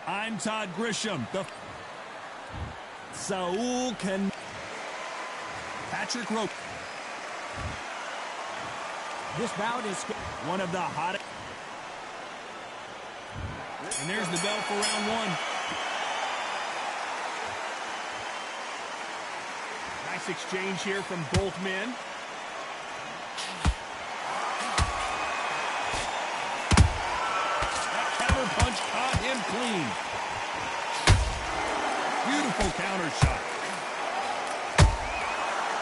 I'm Todd Grisham. Saul can... Patrick Roque. This bout is one of the hottest. And there's the bell for round one. Nice exchange here from both men. That counter punch caught him clean. Beautiful counter shot.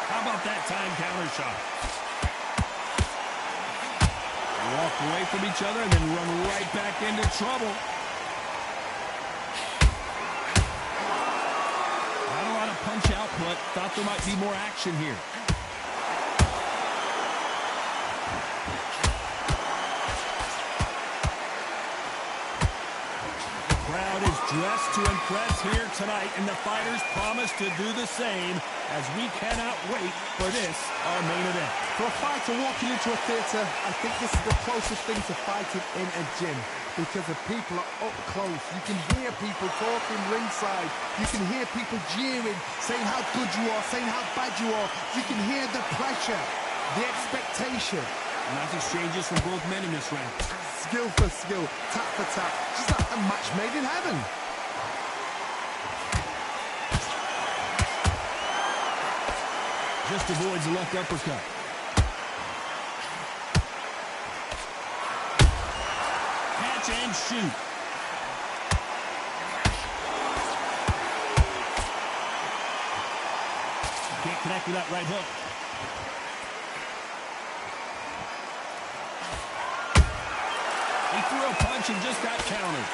How about that time counter shot? They walk away from each other and then run right back into trouble. Not a lot of punch output. Thought there might be more action here. Crowd is dressed to impress here tonight, and the fighters promise to do the same as we cannot wait for this, our main event. For a fighter walking into a theatre, I think this is the closest thing to fighting in a gym because the people are up close. You can hear people talking ringside. You can hear people jeering, saying how good you are, saying how bad you are. You can hear the pressure, the expectation. Nice exchanges from both men in this round. Skill for skill, tap for tap, just like a match made in heaven. Just avoids the left uppercut. Catch and shoot. Can't connect with that right hook. He threw a punch and just got countered.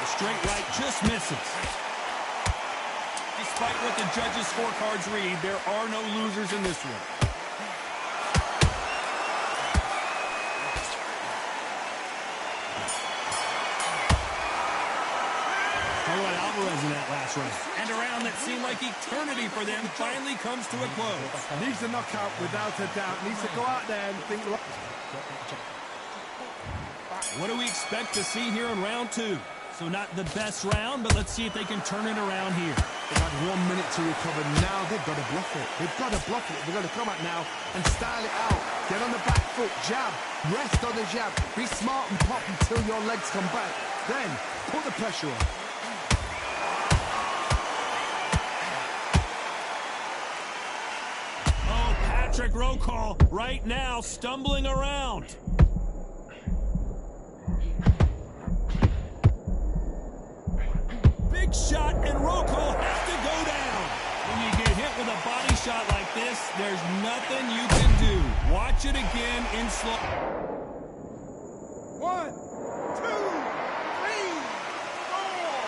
The straight right just misses. Despite what the judges' scorecards read, there are no losers in this one. Followed Alvarez in that last round. And a round that seemed like eternity for them finally comes to a close. Needs a knockout without a doubt. Needs to go out there and think... What do we expect to see here in round two? So not the best round, but let's see if they can turn it around here. They've had 1 minute to recover. Now they've got to bluff it. They've got to bluff it. They've got to come out now and style it out. Get on the back foot, jab, rest on the jab. Be smart and pop until your legs come back. Then put the pressure on. Oh, Patrick Roque right now stumbling around. Big shot, and Roque has to go down. When you get hit with a body shot like this, there's nothing you can do. Watch it again in slow. 1, 2, 3, 4.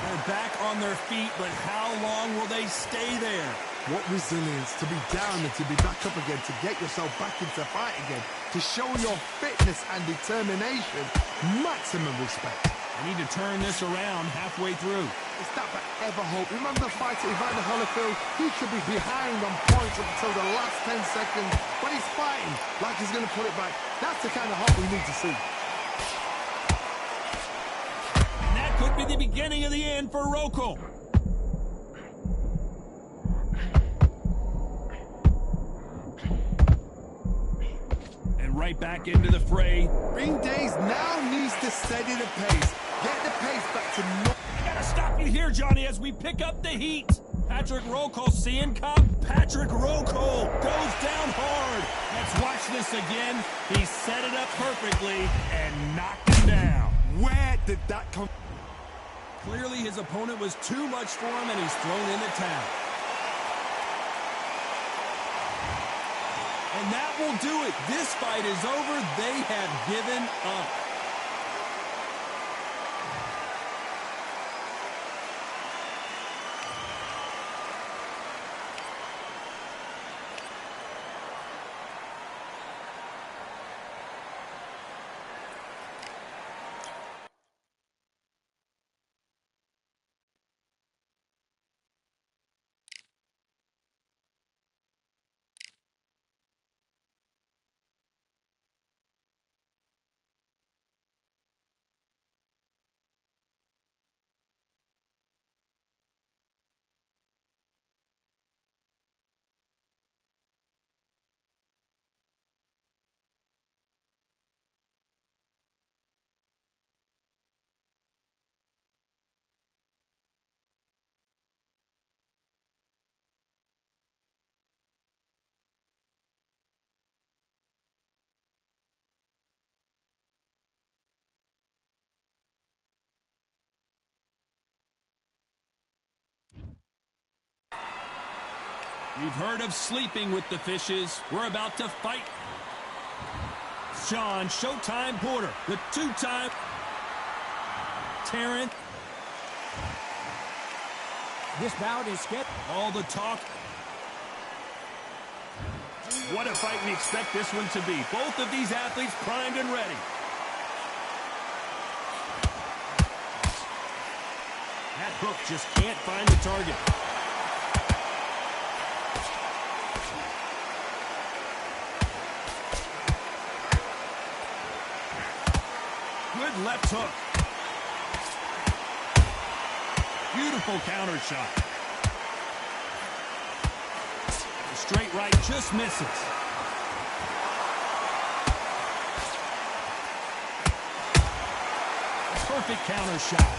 They're back on their feet, but how long will they stay there? What resilience to be down and to be back up again, to get yourself back into fight again, to show your fitness and determination. Maximum respect. They need to turn this around halfway through. Is that ever hope? Remember the fighter Evander Holyfield? He could be behind on points up until the last 10 seconds, but he's fighting like he's going to put it back. That's the kind of hope we need to see. And that could be the beginning of the end for Roque. Right back into the fray. Ring Days now needs to steady the pace. Get the pace back to normal. I gotta stop you here, Johnny, as we pick up the heat. Patrick Roque seeing cop. Patrick Roque goes down hard. Let's watch this again. He set it up perfectly and knocked him down. Where did that come? Clearly his opponent was too much for him and he's thrown in the towel. And that will do it. This fight is over. They have given up. We've heard of sleeping with the fishes. We're about to fight. Sean Showtime Porter, the two-time Terrence. This bout is scheduled. All the talk. What a fight we expect this one to be. Both of these athletes primed and ready. That hook just can't find the target. Good left hook. Beautiful counter shot. The straight right just misses. Perfect counter shot.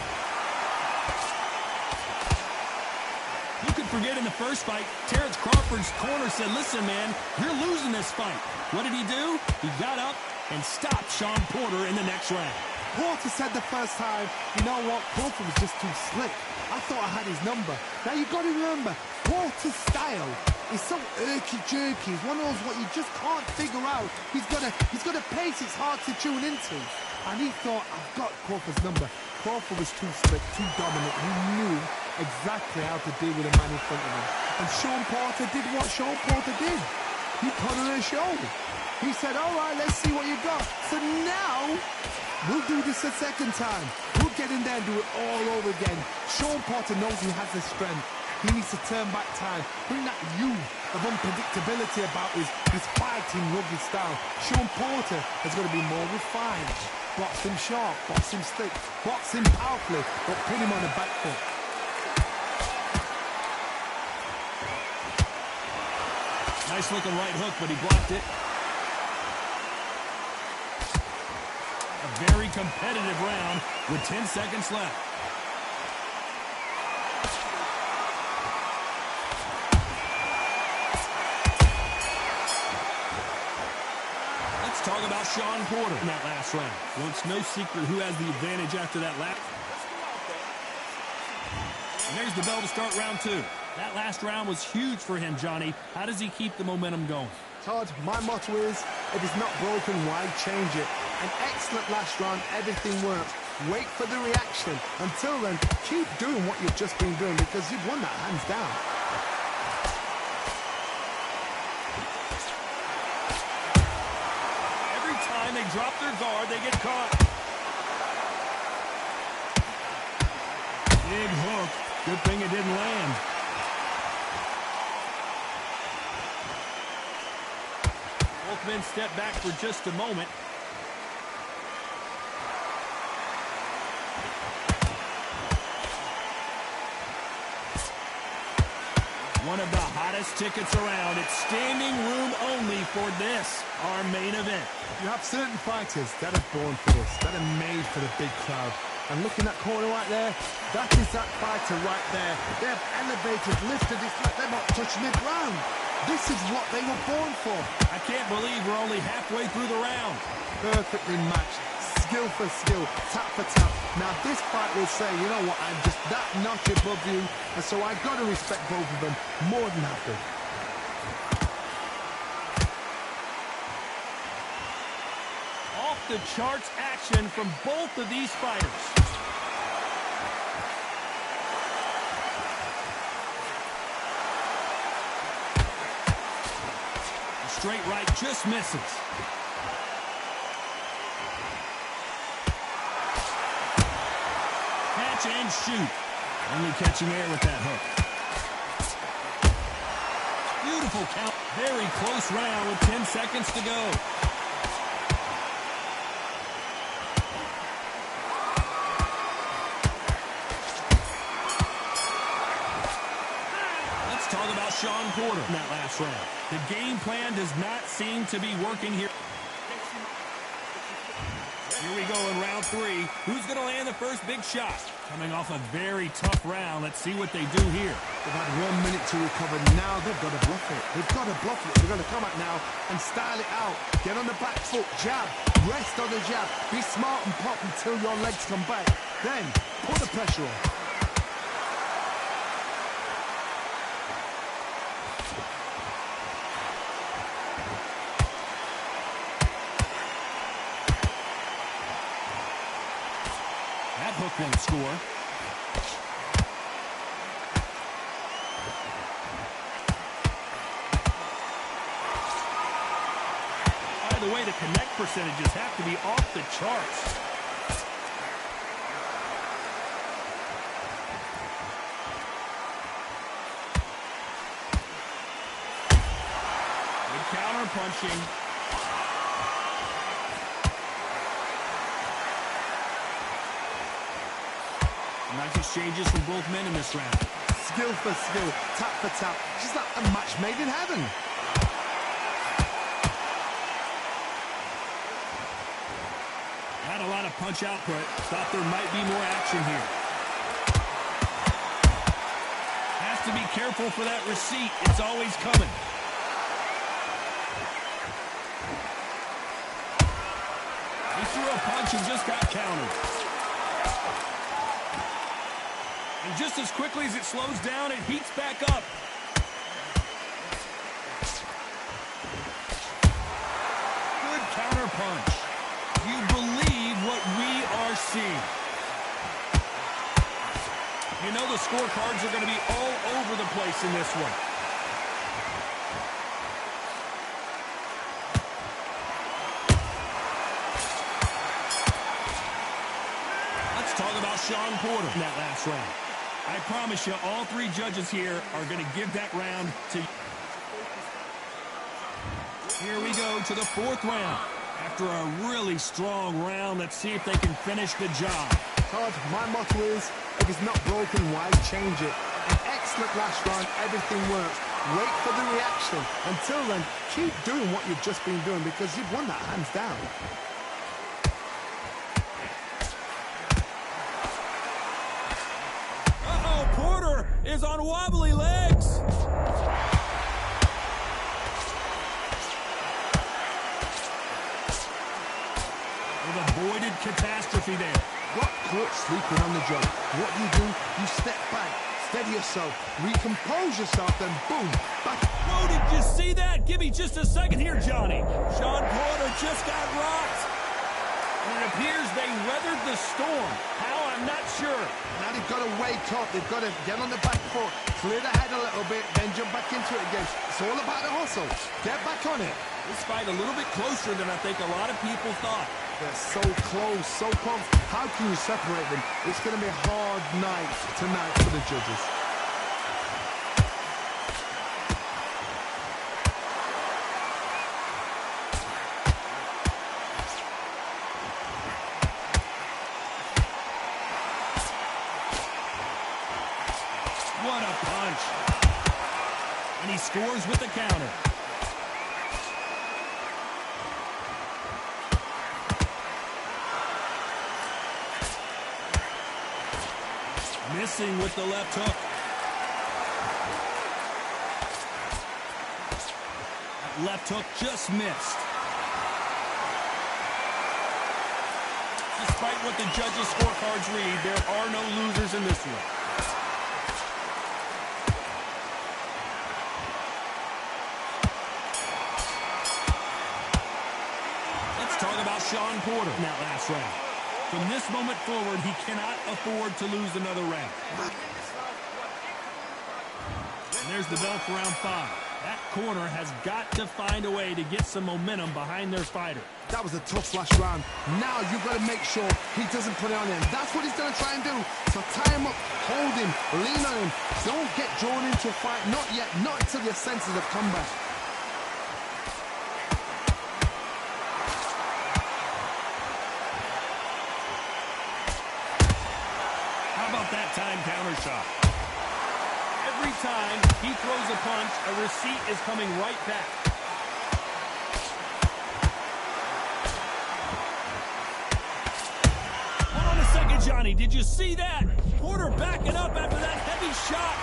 You could forget in the first fight, Terrence Crawford's corner said, listen, man, you're losing this fight. What did he do? He got up and stopped Sean Porter in the next round. Porter said the first time, you know what, Crawford was just too slick. I thought I had his number. Now you've got to remember, Porter's style is so irky-jerky. He's one of those what you just can't figure out. He's got a pace it's hard to tune into. And he thought, I've got Crawford's number. Crawford was too slick, too dominant. He knew exactly how to deal with a man in front of him. And Sean Porter did what Sean Porter did. He put on a show. He said, all right, let's see what you got. So now, we'll do this a second time. We'll get in there and do it all over again. Sean Porter knows he has the strength. He needs to turn back time. Bring that youth of unpredictability about his fighting, rugged style. Sean Porter has got to be more refined. Box him sharp, box him slick, box him powerfully, but put him on the back foot. Nice looking right hook, but he blocked it. A very competitive round with 10 seconds left. Let's talk about Sean Porter in that last round. Well, it's no secret who has the advantage after that lap. And there's the bell to start round two. That last round was huge for him, Johnny. How does he keep the momentum going? Todd, my motto is, if it's not broken, why change it? An excellent last round, everything worked. Wait for the reaction. Until then, keep doing what you've just been doing because you've won that hands down. Every time they drop their guard, they get caught. Big hook. Good thing it didn't land. Both men step back for just a moment. One of the hottest tickets around. It's standing room only for this, our main event. You have certain fighters that are born for this, that are made for the big crowd. And looking at that corner right there, that is that fighter right there. They have elevated, lifted, it's like they're not touching the ground. This is what they were born for. I can't believe we're only halfway through the round. Perfectly matched, skill for skill, tap for tap. Now this fight will say, you know what, I'm just that notch above you, and so I've got to respect both of them more than happy. Off the charts action from both of these fighters. The straight right just misses. Catch and shoot. Only catching air with that hook. Beautiful count. Very close round with 10 seconds to go. Talk about Sean Porter in that last round. The game plan does not seem to be working here. Here we go in round three. Who's going to land the first big shot? Coming off a very tough round. Let's see what they do here. They've had 1 minute to recover. Now they've got to bluff it. They've got to bluff it. They're going to come out now and style it out. Get on the back foot, jab, rest on the jab. Be smart and pop until your legs come back. Then put the pressure on. hook won't score. By the way, the connect percentages have to be off the charts. Good counter punching. Nice exchanges from both men in this round. Skill for skill, tap for tap. Just like a match made in heaven. Not a lot of punch output. Thought there might be more action here. Has to be careful for that receipt. It's always coming. He threw a punch and just got countered. And just as quickly as it slows down, it heats back up. Good counter punch. You believe what we are seeing. You know the scorecards are going to be all over the place in this one. Let's talk about Sean Porter in that last round. I promise you, all three judges here are going to give that round to you. Here we go to the fourth round. After a really strong round, let's see if they can finish the job. Todd, my motto is, if it's not broken, why change it? An excellent last round, everything works. Wait for the reaction. Until then, keep doing what you've just been doing because you've won that hands down. Porter is on wobbly legs. With avoided catastrophe there. Got caught sleeping on the job. What do? You step back, steady yourself, recompose yourself, then boom, back. Whoa, did you see that? Give me just a second here, Johnny. Sean Porter just got rocked. And it appears they weathered the storm. How? I'm not sure. Now they've got to wake up. They've got to get on the back foot, clear the head a little bit, then jump back into it again. It's all about the hustle. Get back on it. This fight a little bit closer than I think a lot of people thought. They're so close, so close. How can you separate them? It's going to be a hard night tonight for the judges. What a punch. And he scores with the counter. Missing with the left hook. That left hook just missed. Despite what the judges' scorecards read, there are no losers in this one. Let's talk about Sean Porter in that last round. From this moment forward, he cannot afford to lose another round. And there's the bell for round 5. That corner has got to find a way to get some momentum behind their fighter. That was a tough last round. Now you've got to make sure he doesn't put it on him. That's what he's going to try and do. So tie him up, hold him, lean on him. Don't get drawn into a fight. Not yet. Not until your senses have come back. That time counter shot. Every time he throws a punch, a receipt is coming right back. Hold on a second, Johnny. Did you see that? Porter backing up after that heavy shot.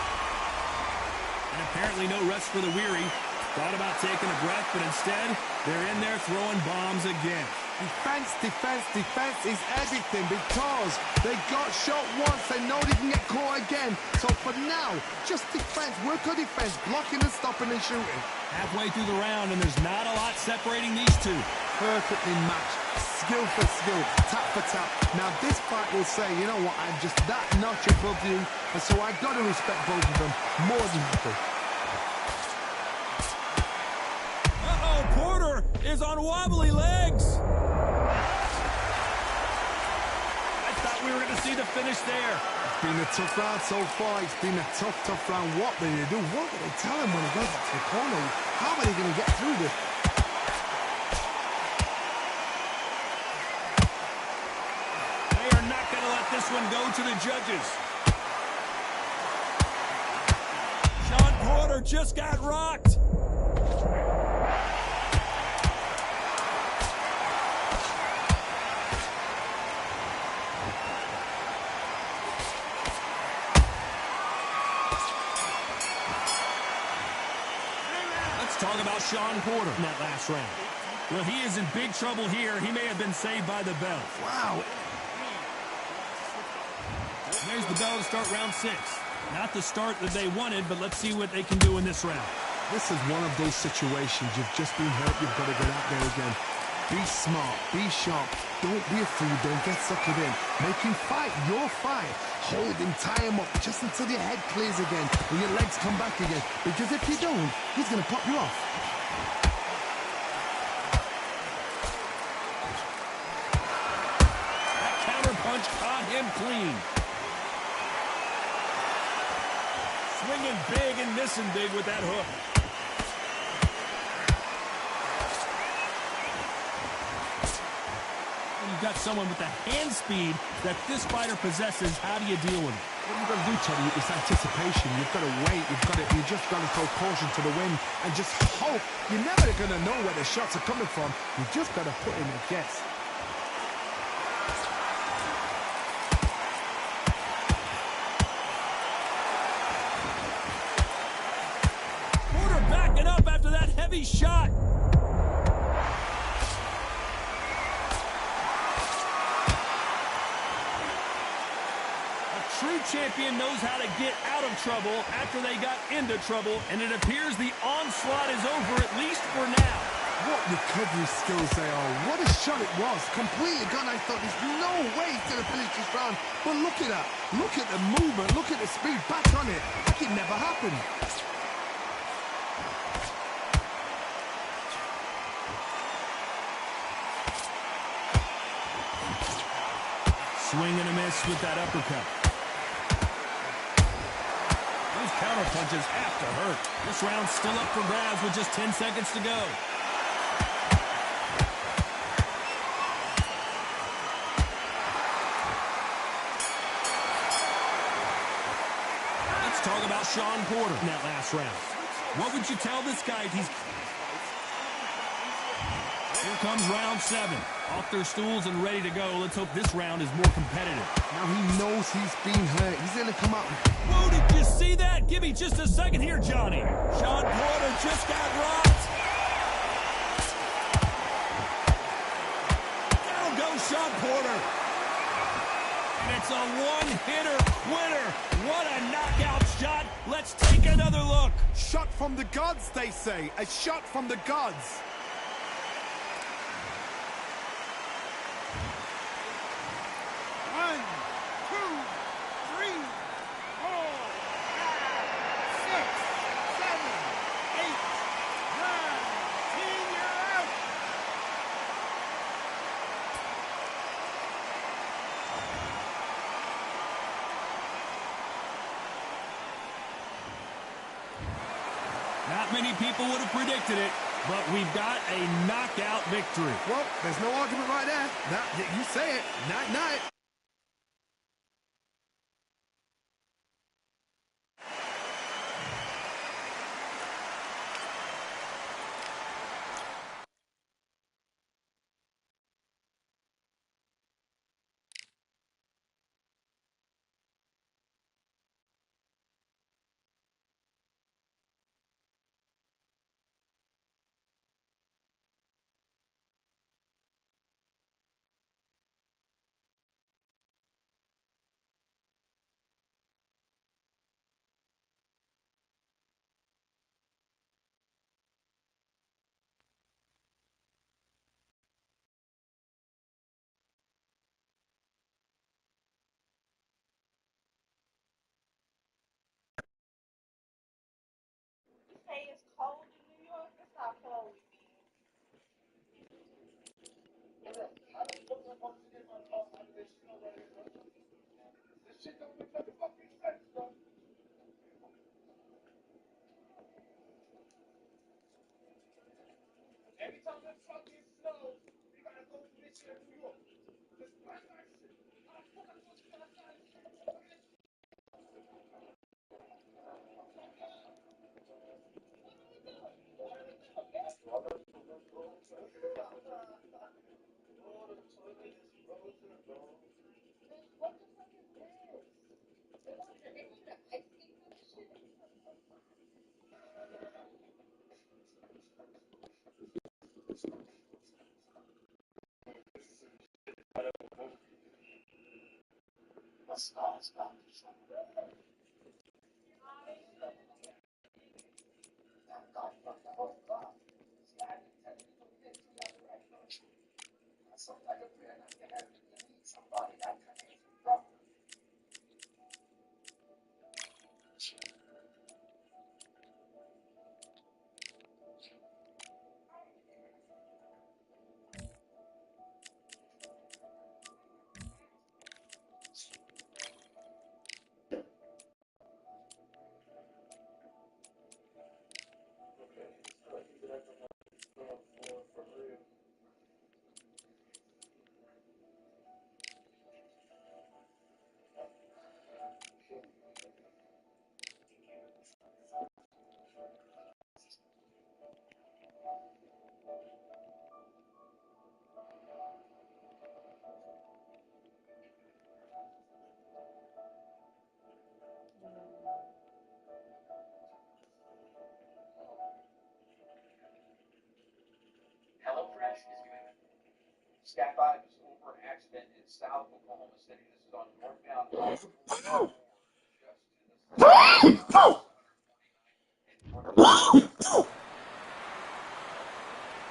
And apparently no rest for the weary. Thought about taking a breath, but instead, they're in there throwing bombs again. Defense, defense, defense is everything because they got shot once. They know they can get caught again. So for now, just defense. Work on defense, blocking and stopping and shooting. Halfway through the round, and there's not a lot separating these two. perfectly matched, skill for skill, tap for tap. Now this fight will say, you know what, I'm just that notch above you, and so I've got to respect both of them more than happy. Uh-oh, Porter is on wobbly legs. I thought we were going to see the finish there. It's been a tough round so far. It's been a tough round. What do they do? What do they tell him when he goes to the corner? How are they going to get through this? They are not going to let this one go to the judges. Sean Porter just got rocked. Talk about Sean Porter in that last round. Well, he is in big trouble here. He may have been saved by the bell. Wow. There's the bell to start round 6. Not the start that they wanted, but let's see what they can do in this round. This is one of those situations. You've just been hurt. You've got to get out there again. Be smart. Be sharp. Don't be a fool. Don't get suckered in. Make him fight your fight. Hold him, tie him up just until your head clears again and your legs come back again. Because if you don't, he's going to pop you off. That counter punch caught him clean. Swinging big and missing big with that hook. You've got someone with the hand speed that this fighter possesses. How do you deal with it? What you've got to do, Teddy, is anticipation. You've got to wait. You just got to throw caution to the wind and just hope. You're never going to know where the shots are coming from. You've just got to put in a guess. Porter backing up after that heavy shot. True champion knows how to get out of trouble after they got into trouble, and it appears the onslaught is over, at least for now. What recovery skills they are. What a shot it was. Completely gone. I thought there's no way he's going to finish this round. But look at that. Look at the movement. Look at the speed. Back on it. Like it never happened. Swing and a miss with that uppercut. Those counter punches have to hurt. This round's still up for grabs with just 10 seconds to go. Let's talk about Sean Porter in that last round. What would you tell this guy if he's... Here comes round 7. Off their stools and ready to go. Let's hope this round is more competitive. Now he knows he's been hurt. He's going to come out. Whoa, did you see that? Give me just a second here, Johnny. Sean Porter just got rocked. Down goes Sean Porter. And it's a one-hitter winner. What a knockout shot. Let's take another look. Shot from the gods, they say. A shot from the gods. Not many people would have predicted it, but we've got a knockout victory. Well, there's no argument right there. You say it. Night-night.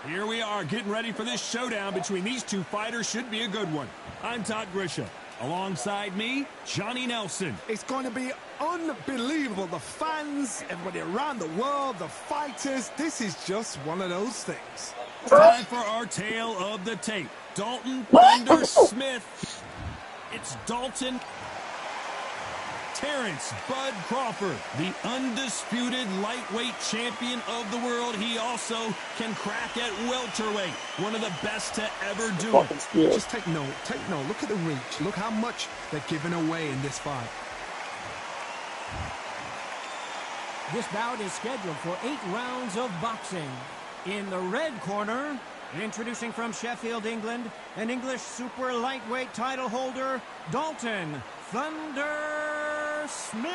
Here we are getting ready for this showdown between these two fighters. Should be a good one. I'm Todd Grisham. Alongside me, Johnny Nelson. It's going to be unbelievable. The fans, everybody around the world, the fighters. This is just one of those things. Time for our tale of the tape. Dalton Thunder Smith. It's Dalton Terrence Bud Crawford, the undisputed lightweight champion of the world. He also can crack at welterweight. One of the best to ever do it. Just take note. Look at the reach. Look how much they're giving away in this fight. This bout is scheduled for 8 rounds of boxing. In the red corner, introducing from Sheffield, England, an English super lightweight title holder, Dalton Thunder Smith.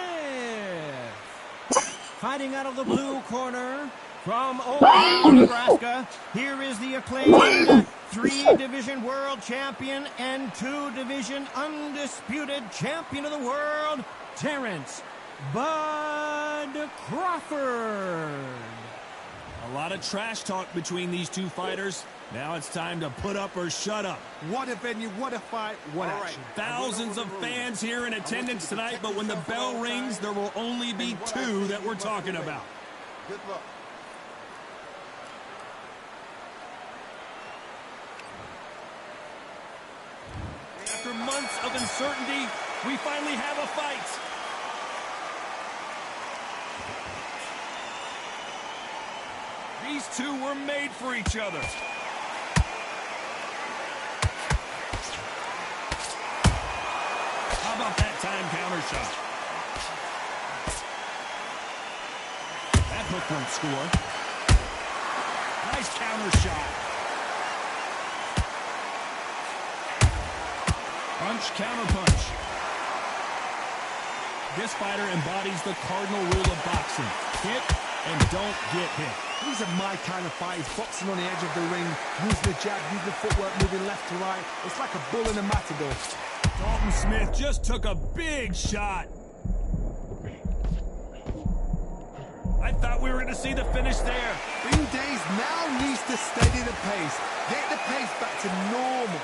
Fighting out of the blue corner, from Omaha, Nebraska, here is the acclaimed 3-division world champion and 2-division undisputed champion of the world, Terrence Bud Crawford. A lot of trash talk between these two fighters. Now it's time to put up or shut up. What a venue, what a fight, what action. Thousands of fans here in attendance tonight, but when the bell rings, there will only be 2 that we're talking about. Good luck. After months of uncertainty, we finally have a fight. These two were made for each other. How about that time counter shot? That hook won't score. Nice counter shot. Punch, counter punch. This fighter embodies the cardinal rule of boxing. Hit and don't get hit. These are my kind of fighters, boxing on the edge of the ring, using the jab, using the footwork, moving left to right. It's like a bull in a matador. Dalton Smith just took a big shot. I thought we were going to see the finish there. Bing Days now needs to steady the pace, get the pace back to normal.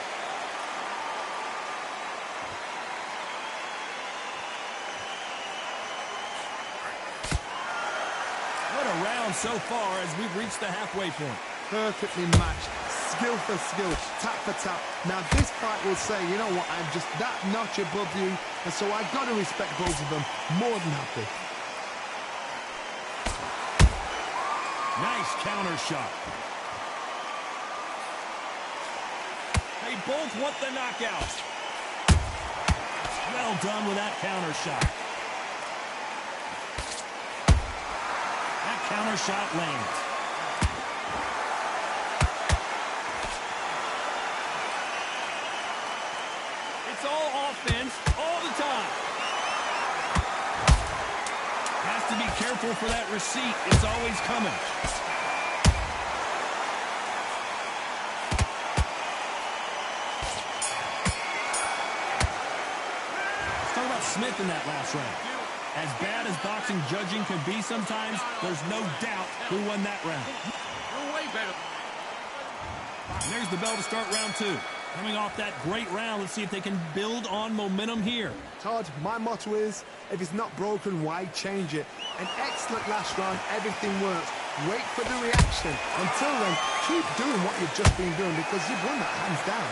What a round so far as we've reached the halfway point. Perfectly matched. Skill for skill, tap for tap. Now this fight will say, you know what, I'm just that notch above you, and so I've got to respect both of them. More than happy. Nice counter shot. They both want the knockout. Well done with that counter shot. That counter shot lands. It's all offense all the time. Has to be careful for that receipt. It's always coming. Let's talk about Smith in that last round. As bad as boxing judging can be sometimes, there's no doubt who won that round. You're way better. And there's the bell to start round two. Coming off that great round, let's see if they can build on momentum here. Todd, my motto is, if it's not broken, why change it? An excellent last round, everything works. Wait for the reaction. Until then, keep doing what you've just been doing because you've won that hands down.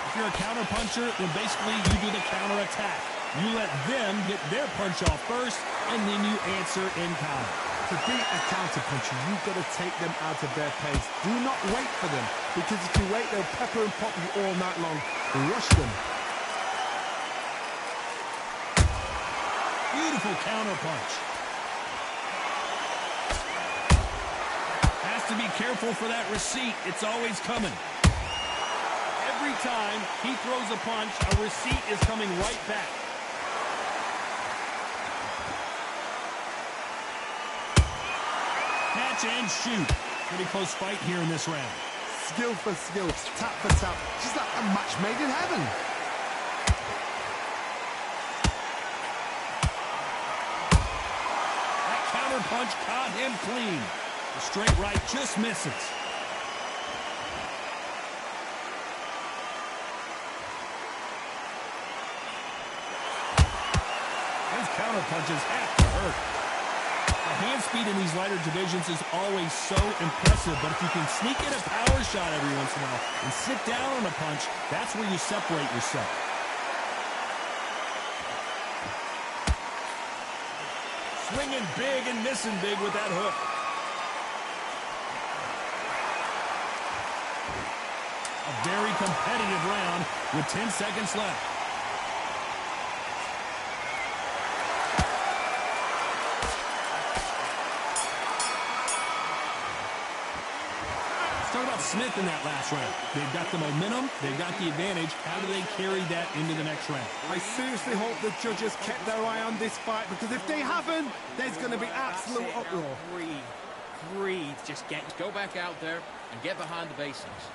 If you're a counter puncher, then basically you do the counter attack. You let them get their punch off first, and then you answer in kind. To beat a counter puncher, you've got to take them out of their pace. Do not wait for them, because if you wait, they'll pepper and pop you all night long. Rush them. Beautiful counter punch. Has to be careful for that receipt. It's always coming. Every time he throws a punch, a receipt is coming right back. Catch and shoot. Pretty close fight here in this round. Skill for skill, tap for tap. Just like a match made in heaven. That counter punch caught him clean. The straight right just misses. Those counter punches have to hurt. The hand speed in these lighter divisions is always so impressive, but if you can sneak in a power shot every once in a while and sit down on a punch, that's where you separate yourself. Swinging big and missing big with that hook. A very competitive round with 10 seconds left. Let's talk about Smith in that last round. They've got the momentum, they've got the advantage. How do they carry that into the next round? I seriously hope the judges kept their eye on this fight, because if they haven't, there's going to be absolute uproar. Breathe. Just go back out there and get behind the basics.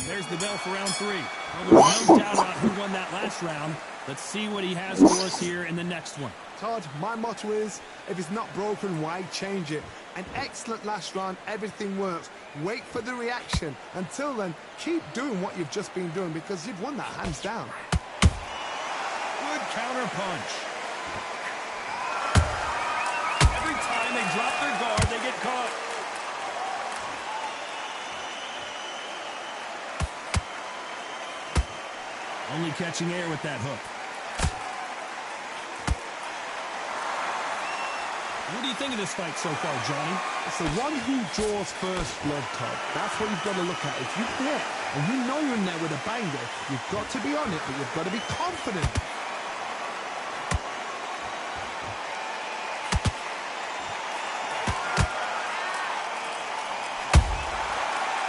There's the bell for round three. Well, there's no doubt about who won that last round. Let's see what he has for us here in the next one. Todd, my motto is, if it's not broken, why change it? An excellent last round, everything works. Wait for the reaction. Until then, keep doing what you've just been doing, because you've won that hands down. Good counter punch. Every time they drop their guard, they get caught. Only catching air with that hook. What do you think of this fight so far, Johnny? It's the one who draws first blood, Todd. That's what you've got to look at. If you hit and you know you're in there with a banger, you've got to be on it, but you've got to be confident.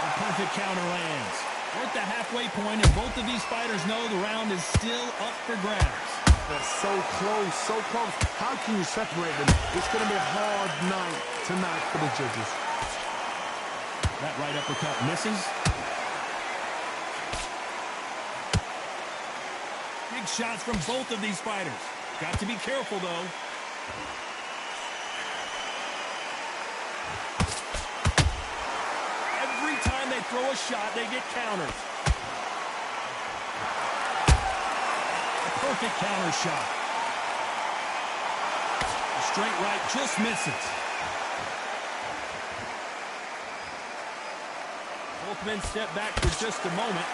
A perfect counter lands. We're at the halfway point, and both of these fighters know the round is still up for grabs. They're so close, so close. How can you separate them? It's going to be a hard night tonight for the judges. That right uppercut misses. Big shots from both of these fighters. Got to be careful, though. Every time they throw a shot, they get counters. A perfect counter shot. A straight right, just misses. Both men step back for just a moment.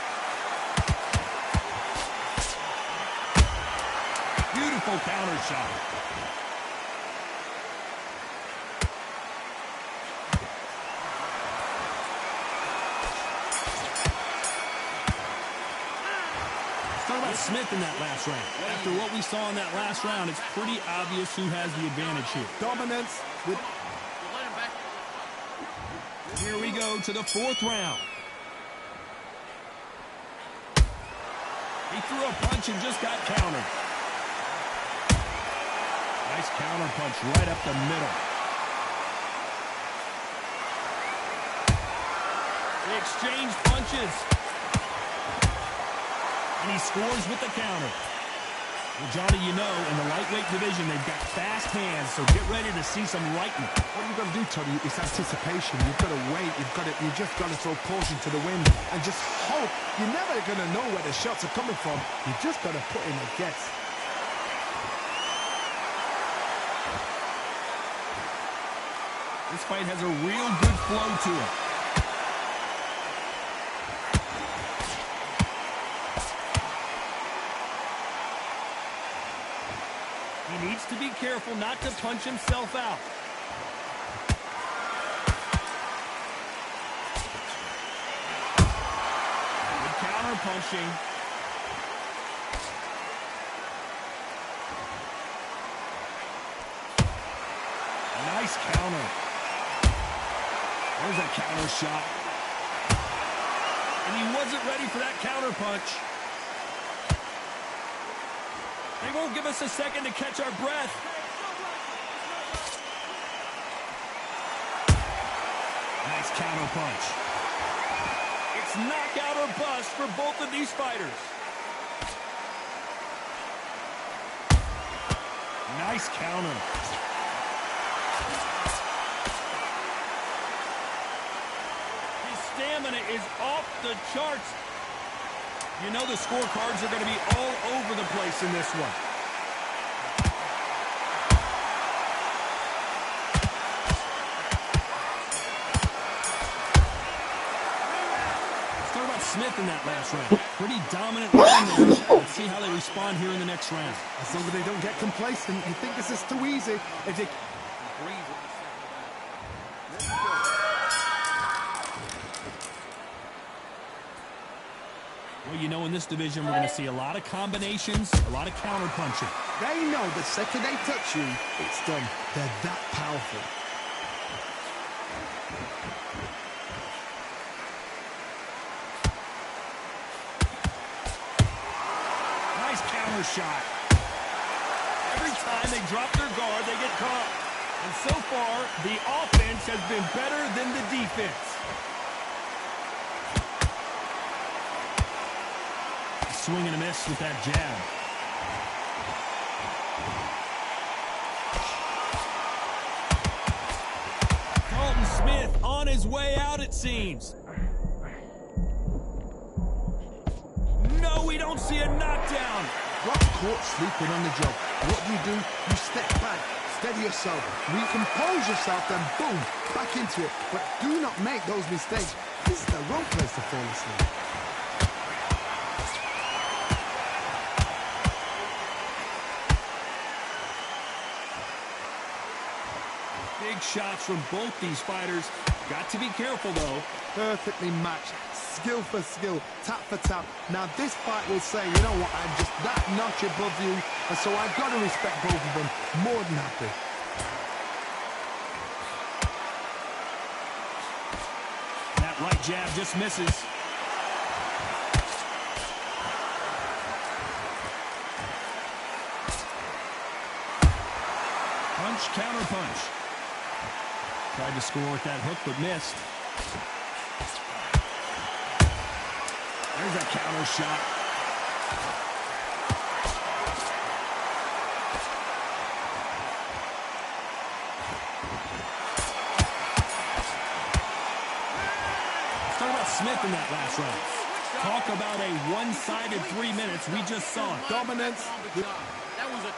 Beautiful counter shot. Talk about Smith in that last round. After what we saw in that last round, it's pretty obvious who has the advantage here. Dominance with... Here we go to the fourth round. He threw a punch and just got countered. Nice counter punch right up the middle. They exchange punches. And he scores with the counter. Well, Johnny, you know, in the lightweight division, they've got fast hands, so get ready to see some lightning. What you've got to do, Tony, is anticipation. You've got to wait. You just got to throw caution to the wind and just hope. You're never going to know where the shots are coming from. You just got to put in a guess. This fight has a real good flow to it. He needs to be careful not to punch himself out. Good counter punching. Nice counter. There's a counter shot. And he wasn't ready for that counter punch. They won't give us a second to catch our breath. Nice counter punch. It's knockout or bust for both of these fighters. Nice counter. His stamina is off the charts. You know the scorecards are going to be all over the place in this one. Let's talk about Smith in that last round. Pretty dominant round there. Let's see how they respond here in the next round. As long as they don't get complacent, you think this is too easy. If they... Well, you know, in this division, we're going to see a lot of combinations, a lot of counter punching. They know the second they touch you, it's done. They're that powerful. Nice counter shot. Every time they drop their guard, they get caught. And so far, the offense has been better than the defense. Swing and a miss with that jab. Dalton Smith on his way out, it seems. No, we don't see a knockdown. Got caught sleeping on the job. What do? You step back, steady yourself, recompose yourself, then boom, back into it. But do not make those mistakes. This is the wrong place to fall asleep. Big shots from both these fighters. Got to be careful, though. Perfectly matched. Skill for skill. Tap for tap. Now, this fight will say, you know what, I'm just that notch above you. And so I've got to respect both of them. More than happy. That right jab just misses. Punch, counter punch. Tried to score with that hook, but missed. There's a counter shot. Let's talk about Smith in that last round. Talk about a one-sided 3 minutes. We just saw it. Dominance. That was a...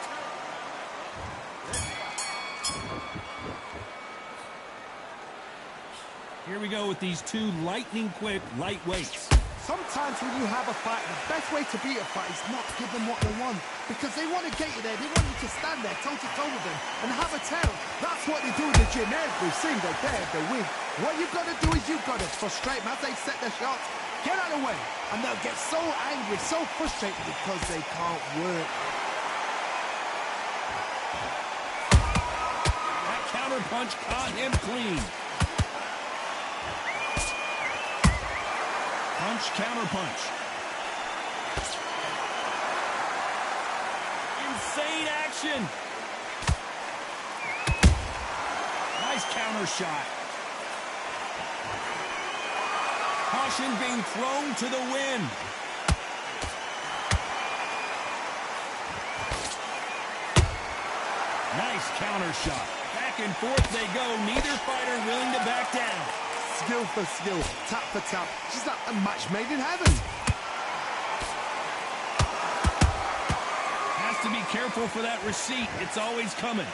Here we go with these two lightning-quick lightweights. Sometimes when you have a fight, the best way to beat a fight is not give them what they want. Because they want to get you there. They want you to stand there toe-to-toe with them and have a tail. That's what they do in the gym every single day of the week. What you've got to do is you've got to frustrate them as they set their shots. Get out of the way. And they'll get so angry, so frustrated because they can't work. That counter punch caught him clean. Punch, counter punch. Insane action. Nice counter shot. Caution being thrown to the wind. Nice counter shot. Back and forth they go. Neither fighter willing to back down. Skill for skill, tap for tap. Just like a match made in heaven. Has to be careful for that receipt. It's always coming.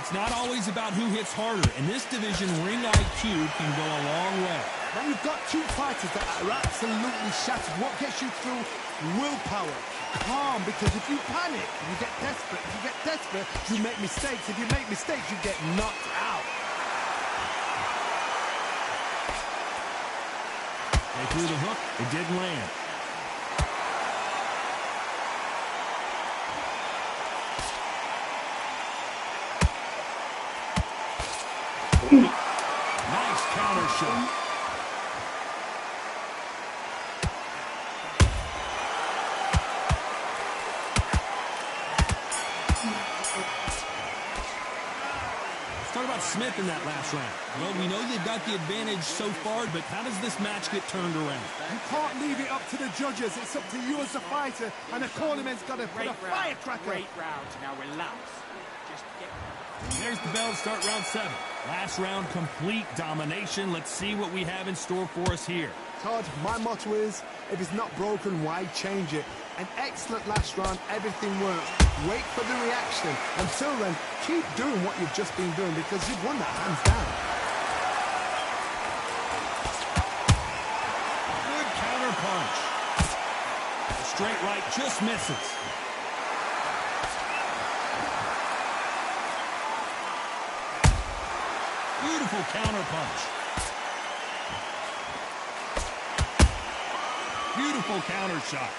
It's not always about who hits harder. In this division, ring IQ can go a long way. Now you've got two fighters that are absolutely shattered. What gets you through? Willpower. Calm, because if you panic, you get desperate. If you get desperate, you make mistakes. If you make mistakes, you get knocked out. They threw the hook. It didn't land. Nice counter shot. Let's talk about Smith in that last round. Well, we know they've got the advantage so far, but how does this match get turned around? You can't leave it up to the judges. It's up to you as the fighter, and the cornerman's got to put a firecracker. Great round. Now relax. Just get... There's the bell to start round 7. Last round, complete domination. Let's see what we have in store for us here. Todd, my motto is, if it's not broken, why change it? An excellent last round, everything works. Wait for the reaction. Until then, keep doing what you've just been doing because you've won that hands down. Good counter punch. The straight right just misses. Beautiful counter punch. Beautiful counter shot.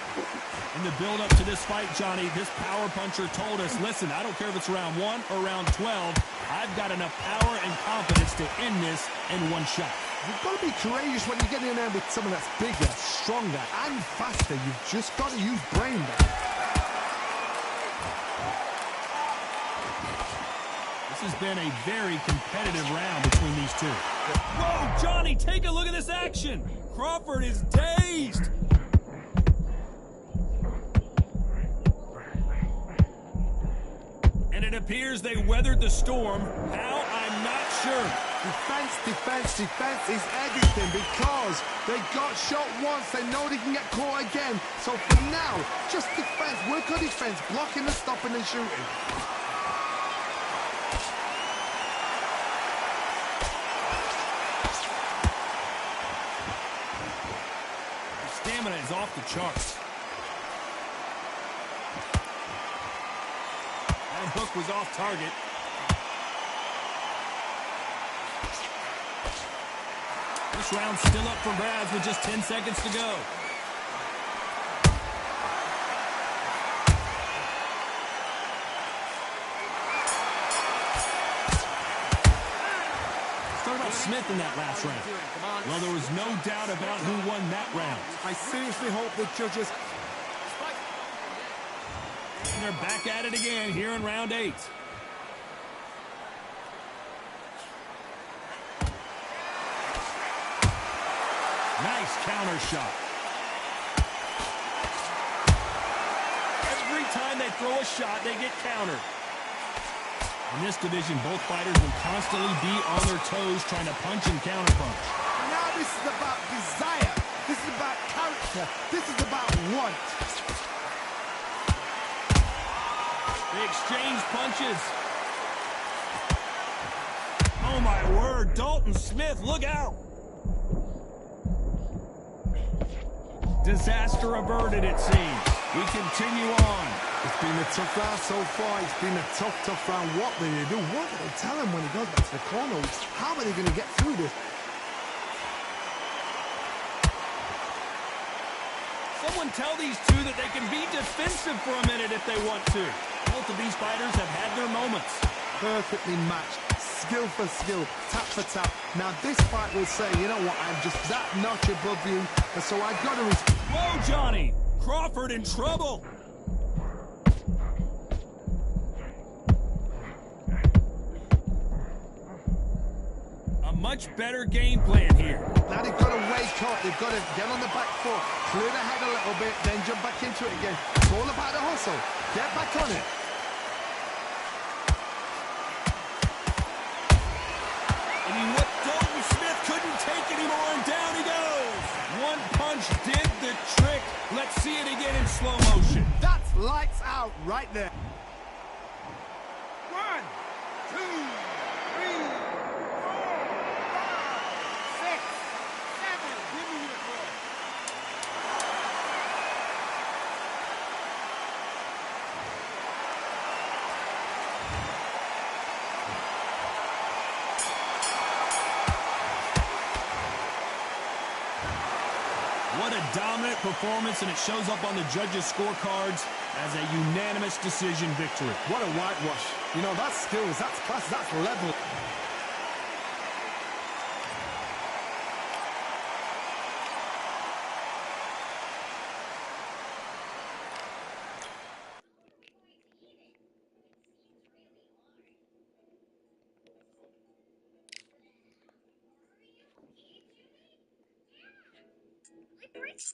In the build-up to this fight, Johnny, this power puncher told us, listen, I don't care if it's round 1 or round 12, I've got enough power and confidence to end this in one shot. You've got to be courageous when you get in there with someone that's bigger, stronger, and faster. You've just got to use brain there. This has been a very competitive round between these two. Whoa, Johnny, take a look at this action. Crawford is dazed. And it appears they weathered the storm. How? I'm not sure. Defense, defense, defense is everything because they got shot once. They know they can get caught again. So for now, just defense. Work on defense, blocking and stopping and shooting. Stamina is off the charts. That hook was off target. This round's still up for grabs with just 10 seconds to go. Let's talk about Smith in that last round. Well, there was no doubt about who won that round. I seriously hope the judges... And they're back at it again here in round 8. Nice counter shot. Every time they throw a shot, they get countered. In this division, both fighters will constantly be on their toes trying to punch and counter punch. Now this is about desire. This is about character. This is about want. They exchange punches. Oh, Oh, my word. Dalton Smith, look out. Disaster averted, it seems. We continue on. It's been a tough round so far. It's been a tough round. What do they do? What do they tell him when he goes back to the corner? How are they going to get through this? Someone tell these two that they can be defensive for a minute if they want to. Both of these fighters have had their moments. Perfectly matched. Skill for skill. Tap for tap. Now this fight will say, you know what, I'm just that notch above you. And so I've got to respect. Whoa, Johnny. Crawford in trouble. A much better game plan here. Now they've got to wake up. They've got to get on the back foot, clear the head a little bit, then jump back into it again. It's all about the hustle. Get back on it. I mean, what Dalton Smith couldn't take anymore, and down he goes. One punch did the trick. Let's see it again in slow motion. That's lights out right there. 1, 2, 3, 4, 5, 6, 7. Give me your ball. What a dominant performance, and it shows up on the judges' scorecards as a unanimous decision victory. What a whitewash. You know, that's skills, that's class, that's level. Rich